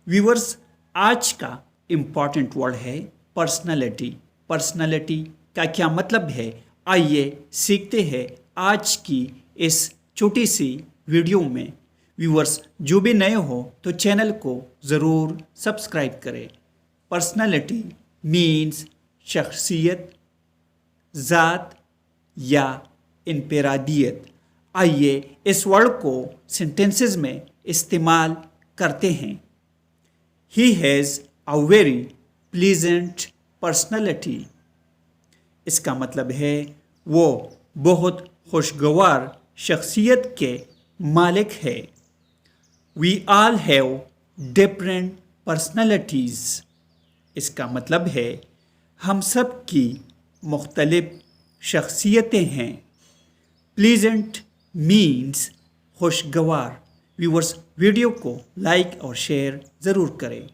Viewers, आज का important word है पर्सनालिटी। पर्सनालिटी का क्या मतलब है, आइए सीखते हैं आज की इस छोटी सी वीडियो में। व्यूवर्स, जो भी नए हो तो चैनल को ज़रूर सब्सक्राइब करें। पर्सनालिटी मीन्स शख्सियत, ज़ात या इनफरादियत। आइए इस वर्ड को सेंटेंसेस में इस्तेमाल करते हैं। He has a very pleasant personality. इसका मतलब है वो बहुत खुशगवार शख्सियत के मालिक है। We all have different personalities. इसका मतलब है हम सब की मुख्तलिफ शख्सियतें हैं। प्लीजेंट मीन्स खुशगवार। व्यूवर्स, वीडियो को लाइक और शेयर ज़रूर करें।